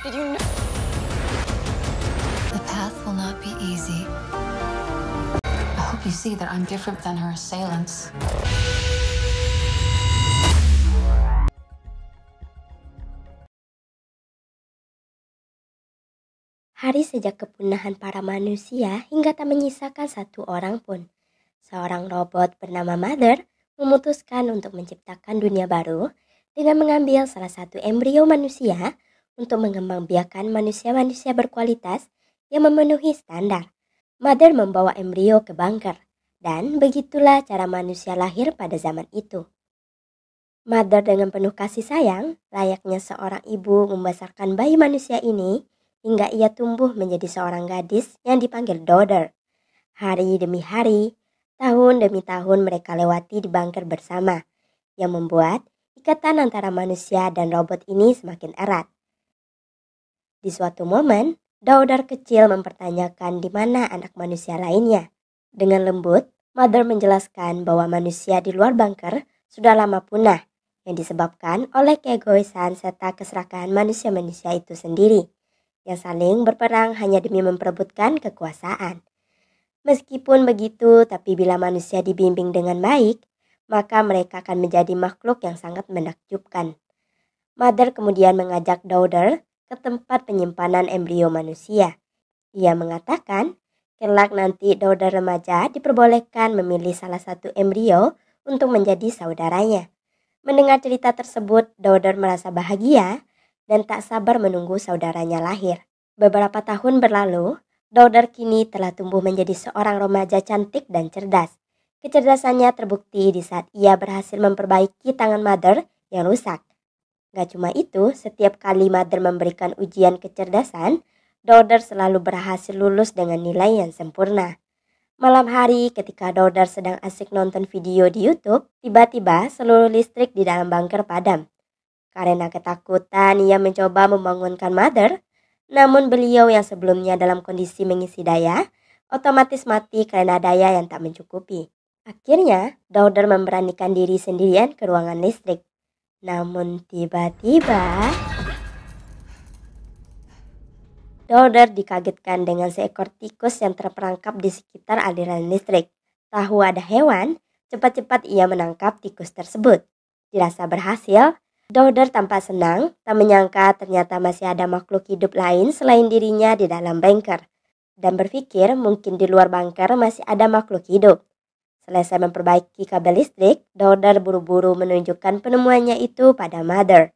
Did you know? The path will not be easy. I hope you see that I'm different than her assailants. Hari sejak kepunahan para manusia hingga tak menyisakan satu orang pun. Seorang robot bernama Mother memutuskan untuk menciptakan dunia baru dengan mengambil salah satu embrio manusia untuk mengembangbiakan manusia-manusia berkualitas yang memenuhi standar. Mother membawa embrio ke bunker, dan begitulah cara manusia lahir pada zaman itu. Mother dengan penuh kasih sayang, layaknya seorang ibu membesarkan bayi manusia ini hingga ia tumbuh menjadi seorang gadis yang dipanggil Daughter. Hari demi hari, tahun demi tahun mereka lewati di bunker bersama, yang membuat ikatan antara manusia dan robot ini semakin erat. Di suatu momen, Daughter kecil mempertanyakan di mana anak manusia lainnya. Dengan lembut, Mother menjelaskan bahwa manusia di luar bunker sudah lama punah, yang disebabkan oleh keegoisan serta keserakahan manusia-manusia itu sendiri, yang saling berperang hanya demi memperebutkan kekuasaan. Meskipun begitu, tapi bila manusia dibimbing dengan baik, maka mereka akan menjadi makhluk yang sangat menakjubkan. Mother kemudian mengajak Daughter ke tempat penyimpanan embrio manusia. Ia mengatakan, kelak nanti Daughter remaja diperbolehkan memilih salah satu embrio untuk menjadi saudaranya. Mendengar cerita tersebut, Daughter merasa bahagia dan tak sabar menunggu saudaranya lahir. Beberapa tahun berlalu, Daughter kini telah tumbuh menjadi seorang remaja cantik dan cerdas. Kecerdasannya terbukti di saat ia berhasil memperbaiki tangan Mother yang rusak. Gak cuma itu, setiap kali Mother memberikan ujian kecerdasan, Daughter selalu berhasil lulus dengan nilai yang sempurna. Malam hari ketika Daughter sedang asik nonton video di YouTube, tiba-tiba seluruh listrik di dalam bunker padam. Karena ketakutan, ia mencoba membangunkan Mother, namun beliau yang sebelumnya dalam kondisi mengisi daya, otomatis mati karena daya yang tak mencukupi. Akhirnya, Daughter memberanikan diri sendirian ke ruangan listrik. Namun tiba-tiba, Daughter dikagetkan dengan seekor tikus yang terperangkap di sekitar aliran listrik. Tahu ada hewan, cepat-cepat ia menangkap tikus tersebut. Dirasa berhasil, Daughter tampak senang, tak menyangka ternyata masih ada makhluk hidup lain selain dirinya di dalam bunker. Dan berpikir mungkin di luar bunker masih ada makhluk hidup. Selesai memperbaiki kabel listrik, Daughter buru-buru menunjukkan penemuannya itu pada Mother.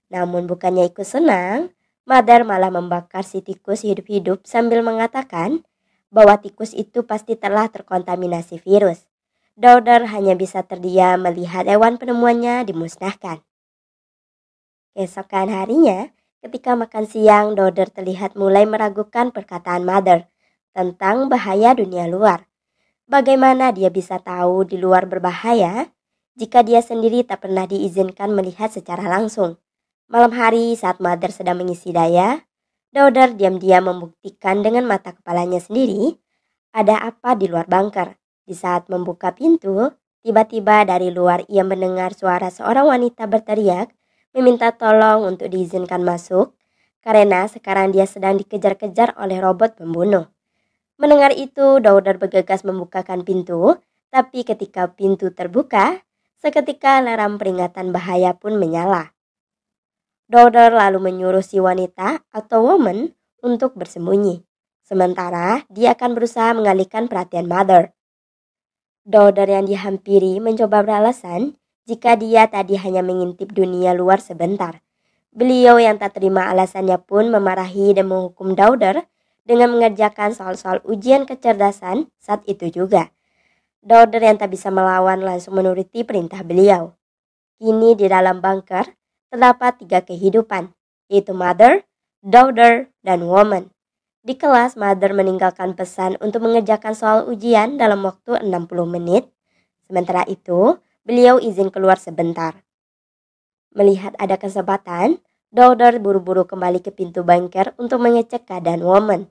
Namun bukannya ikut senang, Mother malah membakar si tikus hidup-hidup sambil mengatakan bahwa tikus itu pasti telah terkontaminasi virus. Daughter hanya bisa terdiam melihat hewan penemuannya dimusnahkan. Keesokan harinya, ketika makan siang, Daughter terlihat mulai meragukan perkataan Mother tentang bahaya dunia luar. Bagaimana dia bisa tahu di luar berbahaya jika dia sendiri tak pernah diizinkan melihat secara langsung? Malam hari saat Mother sedang mengisi daya, Daughter diam-diam membuktikan dengan mata kepalanya sendiri ada apa di luar bunker. Di saat membuka pintu, tiba-tiba dari luar ia mendengar suara seorang wanita berteriak meminta tolong untuk diizinkan masuk karena sekarang dia sedang dikejar-kejar oleh robot pembunuh. Mendengar itu, Daughter bergegas membukakan pintu, tapi ketika pintu terbuka, seketika alarm peringatan bahaya pun menyala. Daughter lalu menyuruh si wanita atau woman untuk bersembunyi. Sementara dia akan berusaha mengalihkan perhatian Mother. Daughter yang dihampiri mencoba beralasan jika dia tadi hanya mengintip dunia luar sebentar. Beliau yang tak terima alasannya pun memarahi dan menghukum Daughter dengan mengerjakan soal-soal ujian kecerdasan saat itu juga. Daughter yang tak bisa melawan langsung menuruti perintah beliau. Kini di dalam bunker terdapat 3 kehidupan, yaitu Mother, Daughter, dan Woman. Di kelas, Mother meninggalkan pesan untuk mengerjakan soal ujian dalam waktu 60 menit. Sementara itu, beliau izin keluar sebentar. Melihat ada kesempatan, Daughter buru-buru kembali ke pintu bunker untuk mengecek keadaan Woman.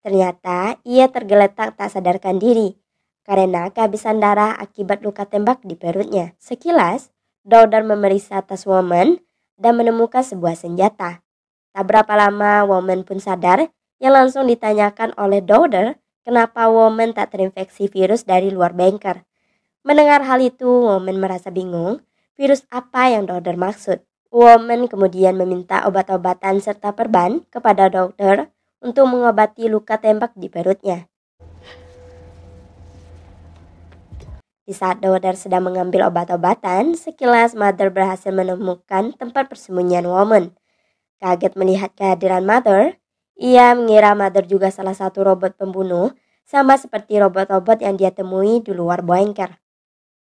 Ternyata ia tergeletak tak sadarkan diri karena kehabisan darah akibat luka tembak di perutnya. Sekilas, Daughter memeriksa tas Woman dan menemukan sebuah senjata. Tak berapa lama, Woman pun sadar yang langsung ditanyakan oleh Daughter kenapa Woman tak terinfeksi virus dari luar bunker. Mendengar hal itu, Woman merasa bingung, virus apa yang Daughter maksud. Woman kemudian meminta obat-obatan serta perban kepada dokter untuk mengobati luka tembak di perutnya. Di saat Daughter sedang mengambil obat-obatan, sekilas Mother berhasil menemukan tempat persembunyian Woman. Kaget melihat kehadiran Mother, ia mengira Mother juga salah satu robot pembunuh, sama seperti robot-robot yang dia temui di luar bunker.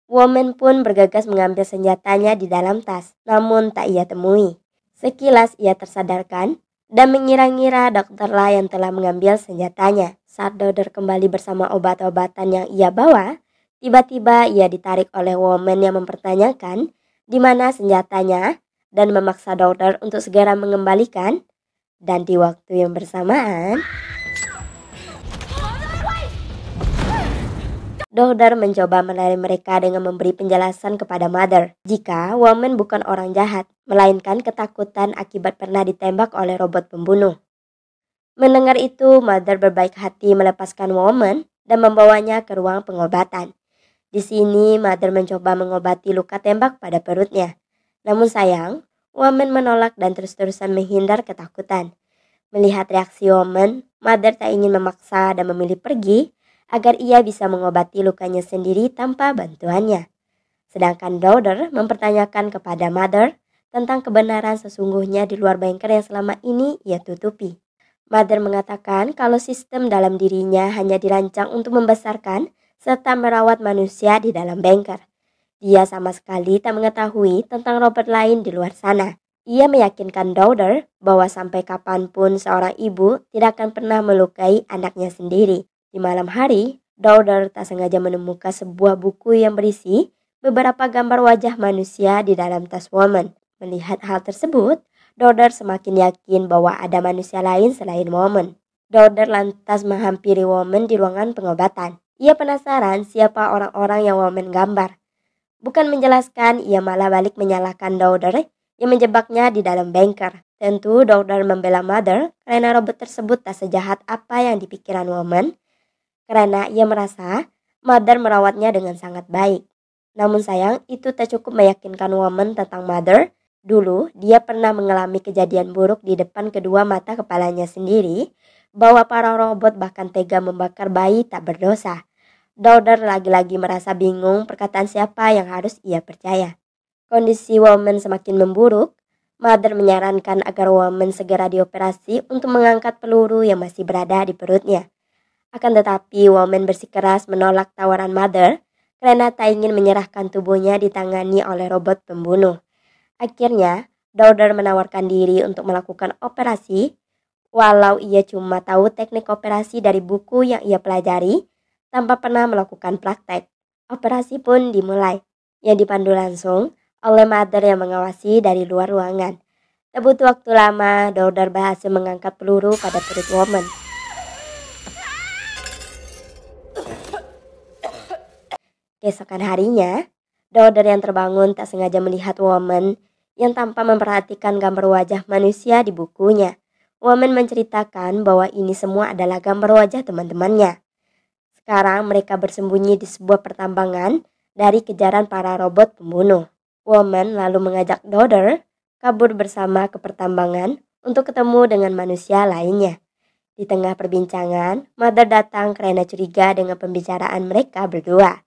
Woman pun bergegas mengambil senjatanya di dalam tas, namun tak ia temui. Sekilas ia tersadarkan dan mengira-ngira dokterlah yang telah mengambil senjatanya. Saat Daughter kembali bersama obat-obatan yang ia bawa, tiba-tiba ia ditarik oleh Woman yang mempertanyakan di mana senjatanya dan memaksa Daughter untuk segera mengembalikan. Dan di waktu yang bersamaan, Daughter mencoba menarik mereka dengan memberi penjelasan kepada Mother jika Woman bukan orang jahat, melainkan ketakutan akibat pernah ditembak oleh robot pembunuh. Mendengar itu, Mother berbaik hati melepaskan Woman dan membawanya ke ruang pengobatan. Di sini, Mother mencoba mengobati luka tembak pada perutnya. Namun sayang, Woman menolak dan terus-terusan menghindar ketakutan. Melihat reaksi Woman, Mother tak ingin memaksa dan memilih pergi agar ia bisa mengobati lukanya sendiri tanpa bantuannya. Sedangkan Daughter mempertanyakan kepada Mother tentang kebenaran sesungguhnya di luar bunker yang selama ini ia tutupi. Mother mengatakan kalau sistem dalam dirinya hanya dirancang untuk membesarkan serta merawat manusia di dalam bunker. Dia sama sekali tak mengetahui tentang robot lain di luar sana. Ia meyakinkan Daughter bahwa sampai kapanpun seorang ibu tidak akan pernah melukai anaknya sendiri. Di malam hari, Daughter tak sengaja menemukan sebuah buku yang berisi beberapa gambar wajah manusia di dalam tas Woman. Melihat hal tersebut, Daughter semakin yakin bahwa ada manusia lain selain Woman. Daughter lantas menghampiri Woman di ruangan pengobatan. Ia penasaran siapa orang-orang yang Woman gambar. Bukan menjelaskan, ia malah balik menyalahkan Daughter yang menjebaknya di dalam bunker. Tentu Daughter membela Mother karena robot tersebut tak sejahat apa yang dipikiran Woman, karena ia merasa Mother merawatnya dengan sangat baik. Namun sayang, itu tak cukup meyakinkan Woman tentang Mother. Dulu, dia pernah mengalami kejadian buruk di depan kedua mata kepalanya sendiri, bahwa para robot bahkan tega membakar bayi tak berdosa. Daughter lagi-lagi merasa bingung perkataan siapa yang harus ia percaya. Kondisi Woman semakin memburuk. Mother menyarankan agar Woman segera dioperasi untuk mengangkat peluru yang masih berada di perutnya. Akan tetapi Woman bersikeras menolak tawaran Mother karena tak ingin menyerahkan tubuhnya ditangani oleh robot pembunuh. Akhirnya, Daughter menawarkan diri untuk melakukan operasi, walau ia cuma tahu teknik operasi dari buku yang ia pelajari tanpa pernah melakukan praktek. Operasi pun dimulai, yang dipandu langsung oleh Mother yang mengawasi dari luar ruangan. Tak butuh waktu lama, Daughter berhasil mengangkat peluru pada perut Woman. Keesokan harinya, Daughter yang terbangun tak sengaja melihat Woman yang tanpa memperhatikan gambar wajah manusia di bukunya. Woman menceritakan bahwa ini semua adalah gambar wajah teman-temannya. Sekarang mereka bersembunyi di sebuah pertambangan dari kejaran para robot pembunuh. Woman lalu mengajak Daughter kabur bersama ke pertambangan untuk ketemu dengan manusia lainnya. Di tengah perbincangan, Mother datang karena curiga dengan pembicaraan mereka berdua.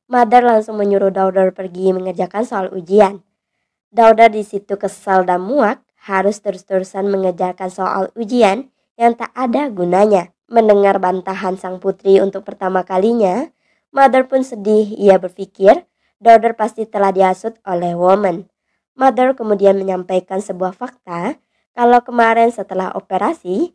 Mother langsung menyuruh Daughter pergi mengerjakan soal ujian. Daughter di situ kesal dan muak, harus terus-terusan mengerjakan soal ujian yang tak ada gunanya. Mendengar bantahan sang putri untuk pertama kalinya, Mother pun sedih. Ia berpikir Daughter pasti telah dihasut oleh Woman. Mother kemudian menyampaikan sebuah fakta kalau kemarin setelah operasi,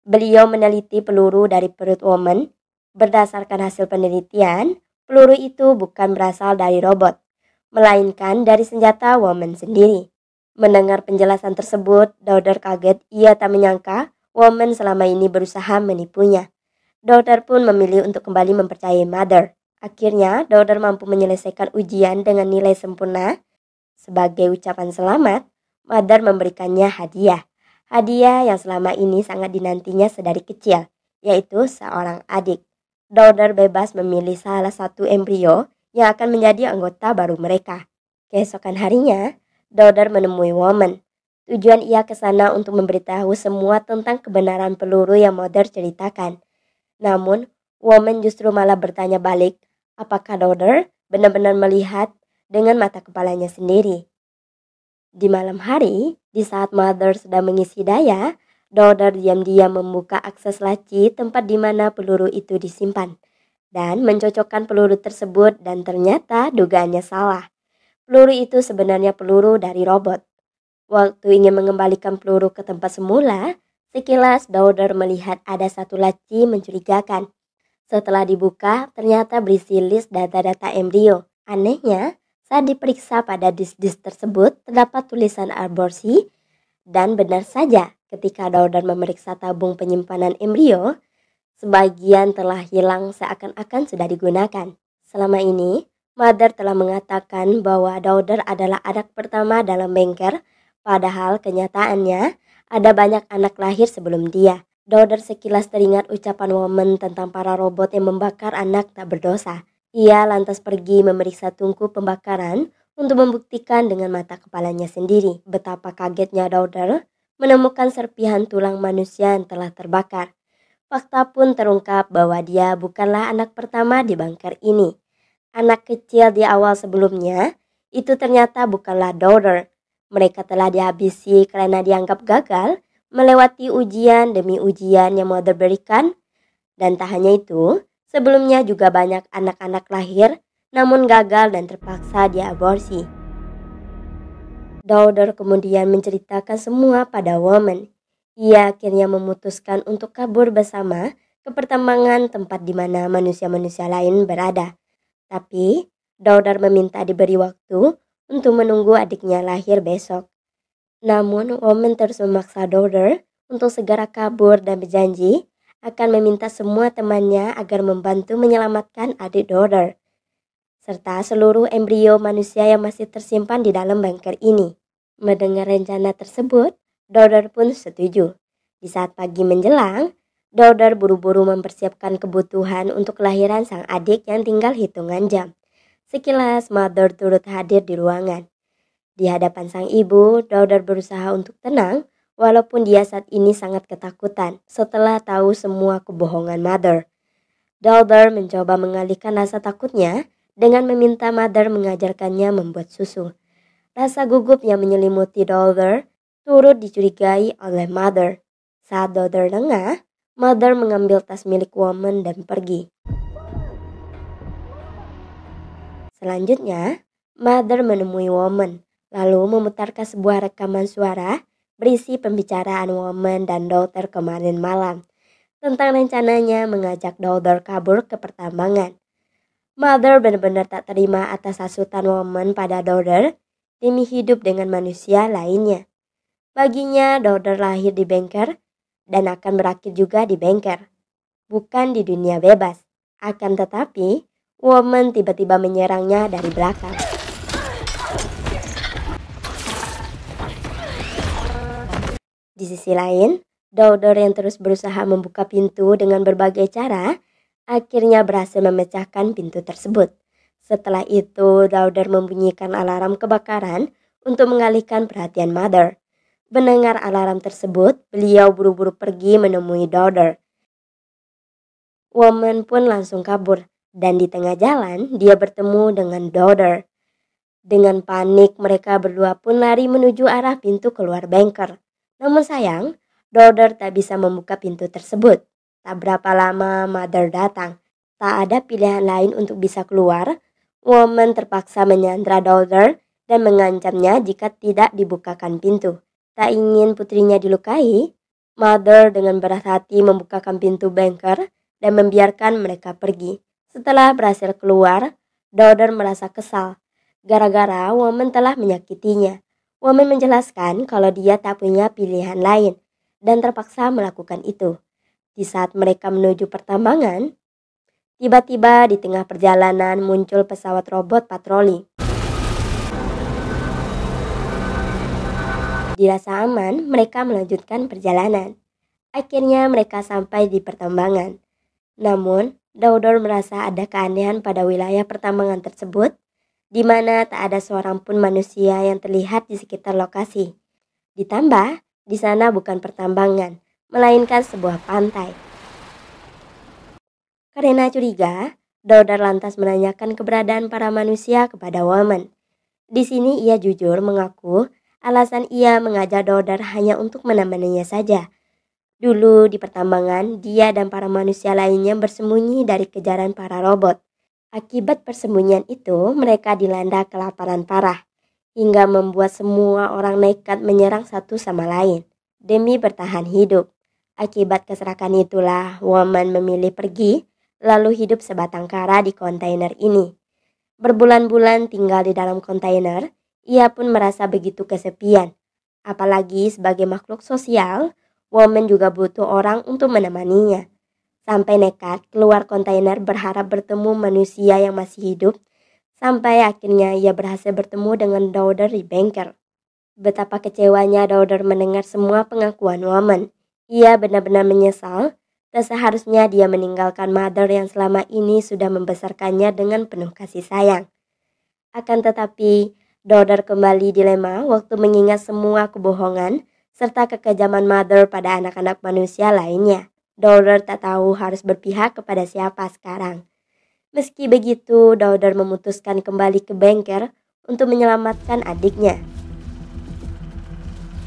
beliau meneliti peluru dari perut Woman. Berdasarkan hasil penelitian, peluru itu bukan berasal dari robot, melainkan dari senjata Woman sendiri. Mendengar penjelasan tersebut, Daughter kaget. Ia tak menyangka Woman selama ini berusaha menipunya. Daughter pun memilih untuk kembali mempercayai Mother. Akhirnya, Daughter mampu menyelesaikan ujian dengan nilai sempurna. Sebagai ucapan selamat, Mother memberikannya hadiah. hadiah yang selama ini sangat dinantinya sedari kecil, yaitu seorang adik. Daughter bebas memilih salah satu embrio yang akan menjadi anggota baru mereka. Keesokan harinya, Daughter menemui Woman. Tujuan ia ke sana untuk memberitahu semua tentang kebenaran peluru yang Mother ceritakan. Namun, Woman justru malah bertanya balik, apakah Daughter benar-benar melihat dengan mata kepalanya sendiri. Di malam hari, di saat Mother sedang mengisi daya, Daughter diam-diam membuka akses laci tempat di mana peluru itu disimpan dan mencocokkan peluru tersebut, dan ternyata dugaannya salah. Peluru itu sebenarnya peluru dari robot. Waktu ingin mengembalikan peluru ke tempat semula, sekilas Daughter melihat ada satu laci mencurigakan. Setelah dibuka, ternyata berisi list data-data embrio. Anehnya, saat diperiksa pada disk-disk tersebut, terdapat tulisan aborsi, dan benar saja ketika Daughter memeriksa tabung penyimpanan embrio, sebagian telah hilang seakan-akan sudah digunakan. Selama ini, Mother telah mengatakan bahwa Daughter adalah anak pertama dalam bengkel, padahal kenyataannya ada banyak anak lahir sebelum dia. Daughter sekilas teringat ucapan Woman tentang para robot yang membakar anak tak berdosa. Ia lantas pergi memeriksa tungku pembakaran untuk membuktikan dengan mata kepalanya sendiri betapa kagetnya Daughter menemukan serpihan tulang manusia yang telah terbakar. Fakta pun terungkap bahwa dia bukanlah anak pertama di bunker ini. Anak kecil di awal sebelumnya itu ternyata bukanlah Daughter. Mereka telah dihabisi karena dianggap gagal melewati ujian demi ujian yang Mother berikan. Dan tak hanya itu, sebelumnya juga banyak anak-anak lahir namun gagal dan terpaksa diaborsi. Daughter kemudian menceritakan semua pada Woman. Ia akhirnya memutuskan untuk kabur bersama ke pertambangan tempat di mana manusia-manusia lain berada. Tapi Daughter meminta diberi waktu untuk menunggu adiknya lahir besok. Namun Woman terus memaksa Daughter untuk segera kabur dan berjanji akan meminta semua temannya agar membantu menyelamatkan adik Daughter, serta seluruh embrio manusia yang masih tersimpan di dalam bunker ini. Mendengar rencana tersebut, Daughter pun setuju. Di saat pagi menjelang, Daughter buru-buru mempersiapkan kebutuhan untuk kelahiran sang adik yang tinggal hitungan jam. Sekilas Mother turut hadir di ruangan. Di hadapan sang ibu, Daughter berusaha untuk tenang walaupun dia saat ini sangat ketakutan setelah tahu semua kebohongan Mother. Daughter mencoba mengalihkan rasa takutnya dengan meminta Mother mengajarkannya membuat susu. Rasa gugup yang menyelimuti Daughter turut dicurigai oleh Mother. Saat Daughter lengah, Mother mengambil tas milik Woman dan pergi. Selanjutnya, Mother menemui Woman, lalu memutarkan sebuah rekaman suara berisi pembicaraan Woman dan Daughter kemarin malam tentang rencananya mengajak Daughter kabur ke pertambangan. Mother benar-benar tak terima atas hasutan Woman pada Daughter demi hidup dengan manusia lainnya. Baginya, Daughter lahir di bunker dan akan berakhir juga di bunker, bukan di dunia bebas. Akan tetapi, Woman tiba-tiba menyerangnya dari belakang. Di sisi lain, Daughter yang terus berusaha membuka pintu dengan berbagai cara, akhirnya berhasil memecahkan pintu tersebut. Setelah itu, Daughter membunyikan alarm kebakaran untuk mengalihkan perhatian Mother. Mendengar alarm tersebut, beliau buru-buru pergi menemui Daughter. Woman pun langsung kabur. Dan di tengah jalan, dia bertemu dengan Daughter. Dengan panik, mereka berdua pun lari menuju arah pintu keluar bunker. Namun sayang, Daughter tak bisa membuka pintu tersebut. Tak berapa lama Mother datang. Tak ada pilihan lain untuk bisa keluar. Woman terpaksa menyandra Daughter dan mengancamnya jika tidak dibukakan pintu. Tak ingin putrinya dilukai, Mother dengan berat hati membukakan pintu bunker dan membiarkan mereka pergi. Setelah berhasil keluar, Daughter merasa kesal gara-gara Woman telah menyakitinya. Woman menjelaskan kalau dia tak punya pilihan lain dan terpaksa melakukan itu. Di saat mereka menuju pertambangan, tiba-tiba di tengah perjalanan muncul pesawat robot patroli. Dirasa aman, mereka melanjutkan perjalanan. Akhirnya mereka sampai di pertambangan. Namun, Daudor merasa ada keanehan pada wilayah pertambangan tersebut, di mana tak ada seorang pun manusia yang terlihat di sekitar lokasi. Ditambah, di sana bukan pertambangan, melainkan sebuah pantai. Karena curiga, Daudor lantas menanyakan keberadaan para manusia kepada Woman. Di sini ia jujur mengaku alasan ia mengajak Daudor hanya untuk menemaninya saja. Dulu di pertambangan, dia dan para manusia lainnya bersembunyi dari kejaran para robot. Akibat persembunyian itu, mereka dilanda kelaparan parah, hingga membuat semua orang nekat menyerang satu sama lain, demi bertahan hidup. Akibat keserakan itulah, Woman memilih pergi, lalu hidup sebatang kara di kontainer ini. Berbulan-bulan tinggal di dalam kontainer, ia pun merasa begitu kesepian. Apalagi sebagai makhluk sosial, Woman juga butuh orang untuk menemaninya. Sampai nekat keluar kontainer berharap bertemu manusia yang masih hidup. Sampai akhirnya ia berhasil bertemu dengan Daudor di bengkel. Betapa kecewanya Daudor mendengar semua pengakuan Woman. Ia benar-benar menyesal. Tak seharusnya dia meninggalkan Mother yang selama ini sudah membesarkannya dengan penuh kasih sayang. Akan tetapi, Daudor kembali dilema waktu mengingat semua kebohongan serta kekejaman Mother pada anak-anak manusia lainnya. Daudor tak tahu harus berpihak kepada siapa sekarang. Meski begitu, Daudor memutuskan kembali ke bengkel untuk menyelamatkan adiknya.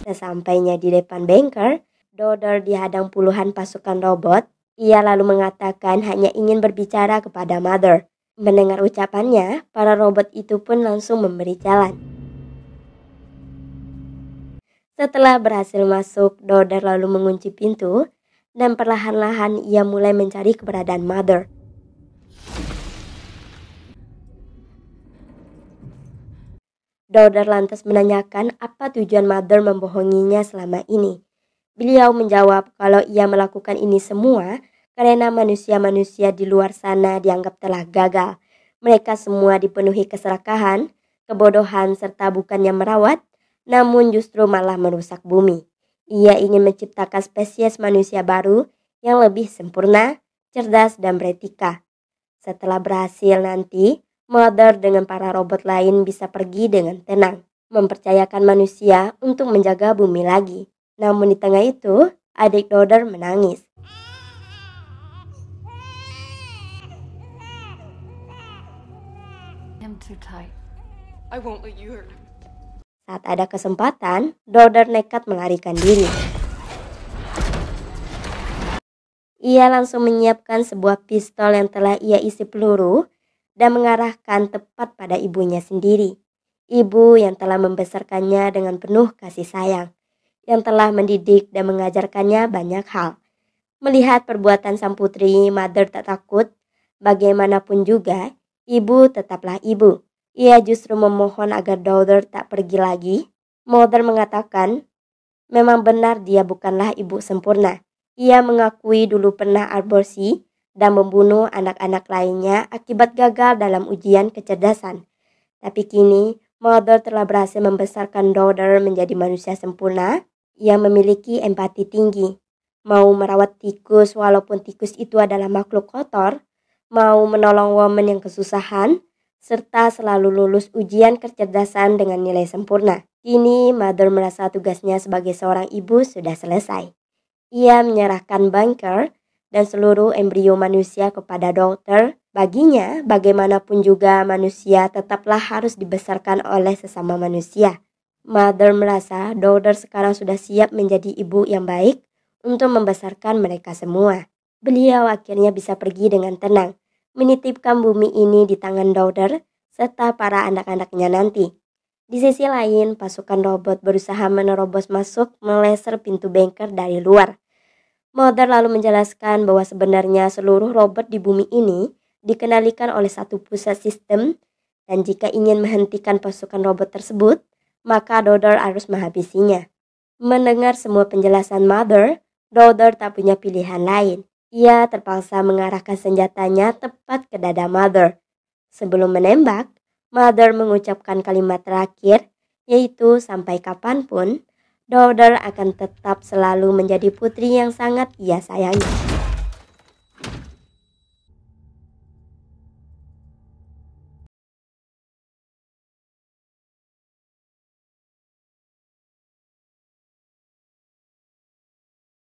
Sesampainya di depan bengkel, Daudor dihadang puluhan pasukan robot. Ia lalu mengatakan hanya ingin berbicara kepada Mother. Mendengar ucapannya, para robot itu pun langsung memberi jalan. Setelah berhasil masuk, Daudor lalu mengunci pintu dan perlahan-lahan ia mulai mencari keberadaan Mother. Daudor lantas menanyakan apa tujuan Mother membohonginya selama ini. Beliau menjawab kalau ia melakukan ini semua karena manusia-manusia di luar sana dianggap telah gagal. Mereka semua dipenuhi keserakahan, kebodohan serta bukannya merawat, namun justru malah merusak bumi. Ia ingin menciptakan spesies manusia baru yang lebih sempurna, cerdas, dan beretika. Setelah berhasil nanti, Mother dengan para robot lain bisa pergi dengan tenang, mempercayakan manusia untuk menjaga bumi lagi. Namun di tengah itu, adik Daudor menangis. I'm too tight. I won't let you hurt him. Saat ada kesempatan, Daudor nekat melarikan diri. Ia langsung menyiapkan sebuah pistol yang telah ia isi peluru dan mengarahkan tepat pada ibunya sendiri. Ibu yang telah membesarkannya dengan penuh kasih sayang, yang telah mendidik dan mengajarkannya banyak hal. Melihat perbuatan sang putri, Mother tak takut. Bagaimanapun juga, ibu tetaplah ibu. Ia justru memohon agar Daudor tak pergi lagi. Mother mengatakan, memang benar dia bukanlah ibu sempurna. Ia mengakui dulu pernah aborsi dan membunuh anak-anak lainnya akibat gagal dalam ujian kecerdasan. Tapi kini, Mother telah berhasil membesarkan Daudor menjadi manusia sempurna yang memiliki empati tinggi. Mau merawat tikus walaupun tikus itu adalah makhluk kotor, mau menolong Woman yang kesusahan, serta selalu lulus ujian kecerdasan dengan nilai sempurna. Kini Mother merasa tugasnya sebagai seorang ibu sudah selesai. Ia menyerahkan bunker dan seluruh embrio manusia kepada dokter. Baginya, bagaimanapun juga manusia tetaplah harus dibesarkan oleh sesama manusia. Mother merasa Daudor sekarang sudah siap menjadi ibu yang baik untuk membesarkan mereka semua. Beliau akhirnya bisa pergi dengan tenang, menitipkan bumi ini di tangan Daudor serta para anak-anaknya nanti. Di sisi lain, pasukan robot berusaha menerobos masuk meleser pintu bengkel dari luar. Mother lalu menjelaskan bahwa sebenarnya seluruh robot di bumi ini dikendalikan oleh satu pusat sistem, dan jika ingin menghentikan pasukan robot tersebut, maka Daudor harus menghabisinya. Mendengar semua penjelasan Mother, Daudor tak punya pilihan lain. Ia terpaksa mengarahkan senjatanya tepat ke dada Mother. Sebelum menembak, Mother mengucapkan kalimat terakhir, yaitu sampai kapanpun, Daughter akan tetap selalu menjadi putri yang sangat ia sayangi.